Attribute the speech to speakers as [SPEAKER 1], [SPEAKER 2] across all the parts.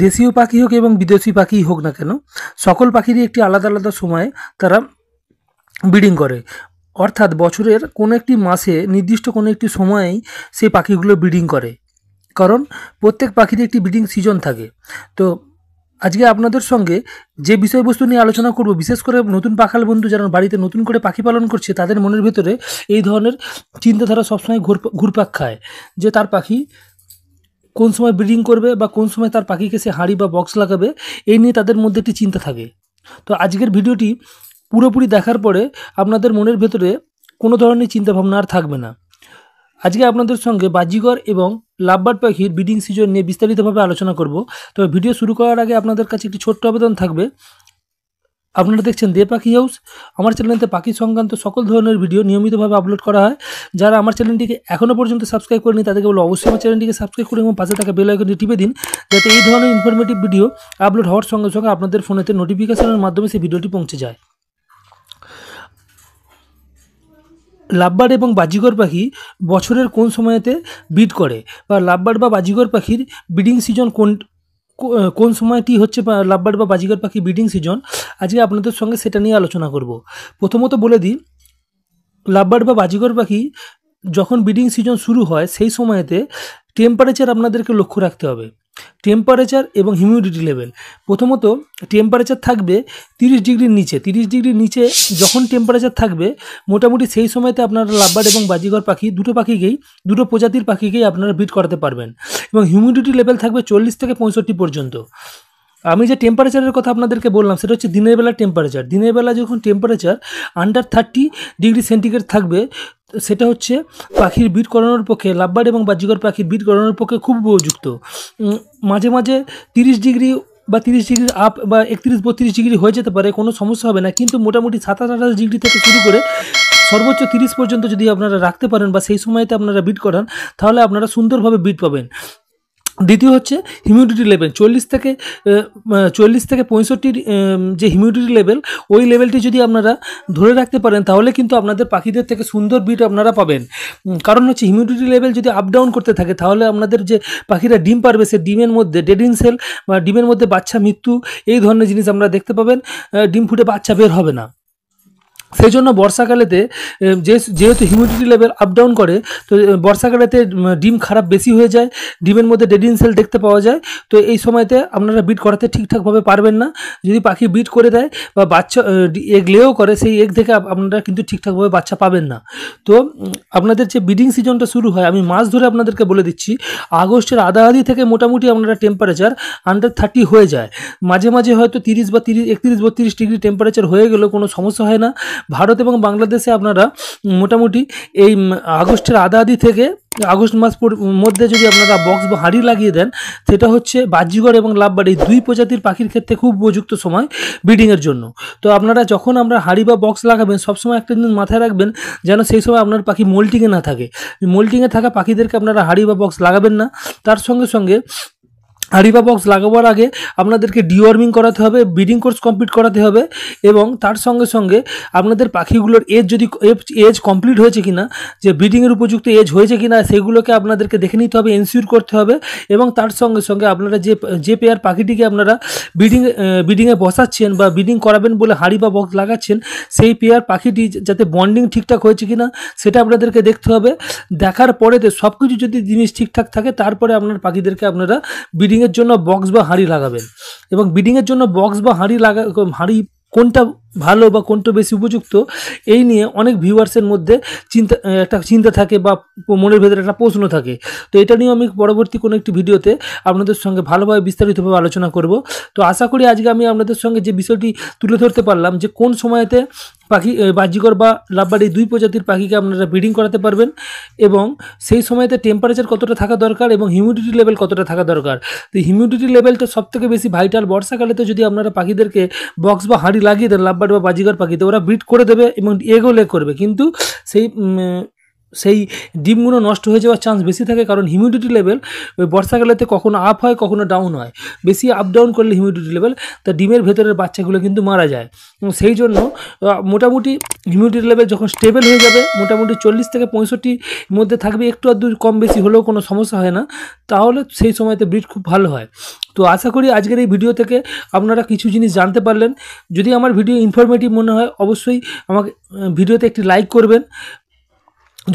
[SPEAKER 1] দেশীয় পাখি হোক এবং বিদেশি পাখি হোক না কেন, সকল পাখিরই একটি আলাদা আলাদা সময়ে তারা ব্রিডিং করে। অর্থাৎ বছরের কোনো একটি মাসে নির্দিষ্ট কোনো একটি সময়েই সেই পাখিগুলো ব্রিডিং করে, কারণ প্রত্যেক পাখির একটি ব্রিডিং সিজন থাকে। তো আজকে আপনাদের সঙ্গে যে বিষয়বস্তু নিয়ে আলোচনা করব, বিশেষ করে নতুন পাখাল বন্ধু যারা বাড়িতে নতুন করে পাখি পালন করছে, তাদের মনের ভেতরে এই ধরনের চিন্তাধারা সবসময় ঘুরপাক খায় যে তার পাখি কোন সময় ব্রিডিং করবে বা কোন সময় তার পাখিকে সে হাঁড়ি বা বক্স লাগাবে, এই নিয়ে তাদের মধ্যে একটি চিন্তা থাকে। তো আজকের ভিডিওটি পুরোপুরি দেখার পরে আপনাদের মনের ভেতরে কোনো ধরনের চিন্তাভাবনা আর থাকবে না। আজকে আপনাদের সঙ্গে বাজিগর এবং লাভবার্ড পাখির ব্রিডিং সিজন নিয়ে বিস্তারিতভাবে আলোচনা করব। তবে ভিডিও শুরু করার আগে আপনাদের কাছে একটি ছোট্ট আবেদন থাকবে। আপনারা দেখছেন দে পাখি হাউস। আমার চ্যানেলতে পাখি সংক্রান্ত সকল ধরনের ভিডিও নিয়মিতভাবে আপলোড করা হয়। যারা আমার চ্যানেলটিকে এখনও পর্যন্ত সাবস্ক্রাইব করেনি তাদেরকে বলো অবশ্যই আমার চ্যানেলটিকে সাবস্ক্রাইব করে এবং পাশে থাকা বেল আইকনটি টিপে দিন, যাতে এই ধরনের ইনফরমেটিভ ভিডিও আপলোড হওয়ার সঙ্গে সঙ্গে আপনাদের ফোনেতে নোটিফিকেশনের মাধ্যমে সেই ভিডিওটি পৌঁছে যায়। লাভবার্ড এবং বাজিগর পাখি বছরের কোন সময়তে ব্রিড করে, বা লাভবার্ড বা বাজিগর পাখির ব্রিডিং সিজন কোন সময়টি হচ্ছে লাভবার্ড বা বাজিগর পাখি ব্রিডিং সিজন, আজকে আপনাদের সঙ্গে সেটা নিয়ে আলোচনা করব। প্রথমত বলে দিই, লাভবার্ড বা বাজিগর পাখি যখন ব্রিডিং সিজন শুরু হয় সেই সময়তে টেম্পারেচার আপনাদেরকে লক্ষ্য রাখতে হবে। টেম্পারেচার এবং হিউমিডিটি লেভেল, প্রথমত টেম্পারেচার থাকবে 30 ডিগ্রির নিচে। 30 ডিগ্রির নিচে যখন টেম্পারেচার থাকবে, মোটামুটি সেই সময়তে আপনারা লাভবার্ড এবং বাজিগর পাখি দুটো প্রজাতির পাখিকেই আপনারা ব্রিড করাতে পারবেন। এবং হিউমিডিটি লেভেল থাকবে 40 থেকে 65 পর্যন্ত। আমি যে টেম্পারেচারের কথা আপনাদেরকে বললাম সেটা হচ্ছে দিনের বেলা টেম্পারেচার। দিনের বেলা যখন টেম্পারেচার আন্ডার 30 ডিগ্রি সেন্টিগ্রেড থাকবে, সেটা হচ্ছে পাখির ব্রিড করানোর পক্ষে, লাভবার্ড এবং বাজিগর পাখির ব্রিড করানোর পক্ষে খুব উপযুক্ত। মাঝে মাঝে 30 ডিগ্রি বা 30 ডিগ্রি আপ বা 31-32 ডিগ্রি হয়ে যেতে পারে, কোনো সমস্যা হবে না। কিন্তু মোটামুটি 27-28 ডিগ্রি থেকে শুরু করে সর্বোচ্চ 30 পর্যন্ত যদি আপনারা রাখতে পারেন বা সেই সময়তে আপনারা ব্রিড করান, তাহলে আপনারা সুন্দরভাবে ব্রিড পাবেন। দ্বিতীয় হচ্ছে হিউমিডিটি লেভেল, 40 থেকে 65 যে হিউমিডিটি লেভেল, ওই লেভেলটি যদি আপনারা ধরে রাখতে পারেন তাহলে কিন্তু আপনাদের পাখিদের থেকে সুন্দর ব্রিড আপনারা পাবেন। কারণ হচ্ছে হিউমিডিটি লেভেল যদি আপ ডাউন করতে থাকে, তাহলে আপনাদের যে পাখিরা ডিম পারবে সে ডিমের মধ্যে ডেডিং সেল বা ডিমের মধ্যে বাচ্চা মৃত্যু, এই ধরনের জিনিস আমরা দেখতে পাবেন। ডিম ফুটে বাচ্চা বের হবে না। সেই জন্য বর্ষাকালেতে যেহেতু হিউমিডিটি লেভেল আপ ডাউন করে, তো বর্ষাকালেতে ডিম খারাপ বেশি হয়ে যায়, ডিমের মধ্যে ডেডিং সেল দেখতে পাওয়া যায়। তো এই সময়তে আপনারা ব্রিড করাতে ঠিকঠাকভাবে পারবেন না। যদি পাখি ব্রিড করে দেয় বা বাচ্চা এগ লেও করে, সেই এগ থেকে আপনারা কিন্তু ঠিকঠাকভাবে বাচ্চা পাবেন না। তো আপনাদের যে ব্রিডিং সিজনটা শুরু হয়, আমি মাস ধরে আপনাদেরকে বলে দিচ্ছি, আগস্টের আধাআধি থেকে মোটামুটি আপনারা টেম্পারেচার আন্ডার 30 হয়ে যায়। মাঝে মাঝে হয়তো 30 বা 31-32 ডিগ্রি টেম্পারেচার হয়ে গেলেও কোনো সমস্যা হয় না। ভারত এবং বাংলাদেশে আপনারা মোটামুটি এই আগস্টের আধাআধি থেকে আগস্ট মাস মধ্যে যদি আপনারা বক্স বা হাঁড়ি লাগিয়ে দেন, সেটা হচ্ছে বাজিগর এবং লাভবার্ড এই দুই প্রজাতির পাখির ক্ষেত্রে খুব উপযুক্ত সময় ব্রিডিংয়ের জন্য। তো আপনারা যখন আমরা হাঁড়ি বা বক্স লাগাবেন, সবসময় একটা জিনিস মাথায় রাখবেন, যেন সেই সময় আপনার পাখি মোল্টিংয়ে না থাকে। মোল্টিংয়ে থাকা পাখিদেরকে আপনারা হাঁড়ি বা বক্স লাগাবেন না। তার সঙ্গে সঙ্গে হাঁড়ি বা বক্স লাগাবার আগে আপনাদেরকে ডিওয়ার্মিং করাতে হবে, ব্রিডিং কোর্স কমপ্লিট করাতে হবে, এবং তার সঙ্গে সঙ্গে আপনাদের পাখিগুলোর এজ কমপ্লিট হয়েছে কিনা, যে ব্রিডিংয়ের উপযুক্ত এজ হয়েছে কিনা, সেগুলোকে আপনাদেরকে দেখে নিতে হবে, এনশিওর করতে হবে। এবং তার সঙ্গে সঙ্গে আপনারা যে পেয়ার পাখিটিকে আপনারা ব্রিডিংয়ে বসাচ্ছেন বা ব্রিডিং করাবেন বলে হাঁড়ি বা বক্স লাগাচ্ছেন, সেই পেয়ার পাখিটি যাতে বন্ডিং ঠিকঠাক হয়েছে কিনা সেটা আপনাদেরকে দেখতে হবে। দেখার পরেতে সব কিছু যদি জিনিস ঠিকঠাক থাকে, তারপরে আপনার পাখিদেরকে আপনারা ব্রিডিংয়ের জন্য বক্স বা হাঁড়ি লাগাবেন। এবং ব্রিডিংয়ের জন্য বক্স বা হাঁড়ি কোনটা ভালো বা কোনটা বেশি উপযুক্ত, এই নিয়ে অনেক ভিউয়ার্সের মধ্যে একটা চিন্তা থাকে বা মনের ভেতরে একটা প্রশ্ন থাকে। তো এটা নিয়ে আমি পরবর্তী কোনো একটি ভিডিওতে আপনাদের সঙ্গে ভালোভাবে বিস্তারিতভাবে আলোচনা করব। তো আশা করি আজকে আমি আপনাদের সঙ্গে যে বিষয়টি তুলে ধরতে পারলাম, যে কোন সময়তে পাখি বাজিগর বা লাভবার্ড এই দুই প্রজাতির পাখিকে আপনারা ব্রিডিং করাতে পারবেন, এবং সেই সময়তে টেম্পারেচার কতটা থাকা দরকার এবং হিউমিডিটি লেভেল কতটা থাকা দরকার। তো হিউমিডিটি লেভেলটা সবথেকে বেশি ভাইটাল। বর্ষাকালেতে যদি আপনারা পাখিদেরকে বক্স বা হাঁড়ি লাগিয়ে দেন লাভবার্ড বা বাজিগর পাখিতে, ওরা ব্রিড করে দেবে এবং এগও লে করবে, কিন্তু সেই সেই ডিমগুলো নষ্ট হয়ে যাওয়ার চান্স বেশি থাকে, কারণ হিউমিডিটি লেভেল ওই বর্ষাকালেতে কখনো আপ হয় কখনো ডাউন হয়। বেশি আপ ডাউন করলে হিউমিডিটি লেভেল তা ডিমের ভেতরের বাচ্চাগুলো কিন্তু মারা যায়। সেই জন্য মোটামুটি হিউমিডিটি লেভেল যখন স্টেবল হয়ে যাবে, মোটামুটি 40 থেকে 65 মধ্যে থাকবে, একটু আধটু কম বেশি হলেও কোনো সমস্যা হয় না, তাহলে সেই সময়তে ব্রিড খুব ভালো হয়। তো আশা করি আজকের এই ভিডিও থেকে আপনারা কিছু জিনিস জানতে পারলেন। যদি আমার ভিডিও ইনফরমেটিভ মনে হয় অবশ্যই আমাকে ভিডিওতে একটি লাইক করবেন।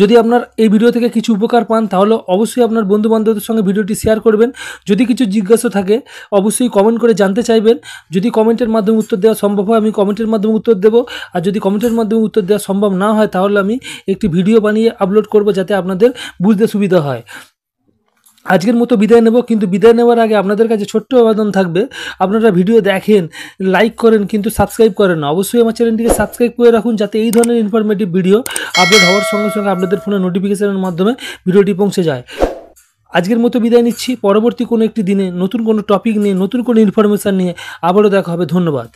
[SPEAKER 1] যদি আপনার এই ভিডিও থেকে কিছু উপকার পান তাহলে অবশ্যই আপনার বন্ধুবান্ধবদের সঙ্গে ভিডিওটি শেয়ার করবেন। যদি কিছু জিজ্ঞাসা থাকে অবশ্যই কমেন্ট করে জানতে চাইবেন। যদি কমেন্টের মাধ্যমে উত্তর দেওয়া সম্ভব হয় আমি কমেন্টের মাধ্যমে উত্তর দেব, আর যদি কমেন্টের মাধ্যমে উত্তর দেওয়া সম্ভব না হয় তাহলে আমি একটি ভিডিও বানিয়ে আপলোড করব যাতে আপনাদের বুঝতে সুবিধা হয়। আজকের মতো বিদায় নেব, কিন্তু বিদায় নেওয়ার আগে আপনাদের কাছে ছোট্ট আবেদন থাকবে, আপনারা ভিডিও দেখেন, লাইক করেন কিন্তু সাবস্ক্রাইব করেন না। অবশ্যই আমার চ্যানেলটিকে সাবস্ক্রাইব করে রাখুন যাতে এই ধরনের ইনফরমেটিভ ভিডিও আপলোড হওয়ার সঙ্গে সঙ্গে আপনাদের ফোনে নোটিফিকেশনের মাধ্যমে ভিডিওটি পৌঁছে যায়। আজকের মতো বিদায় নিচ্ছি, পরবর্তী কোনো একটি দিনে নতুন কোনো টপিক নিয়ে নতুন কোনো ইনফরমেশান নিয়ে আবারও দেখা হবে। ধন্যবাদ।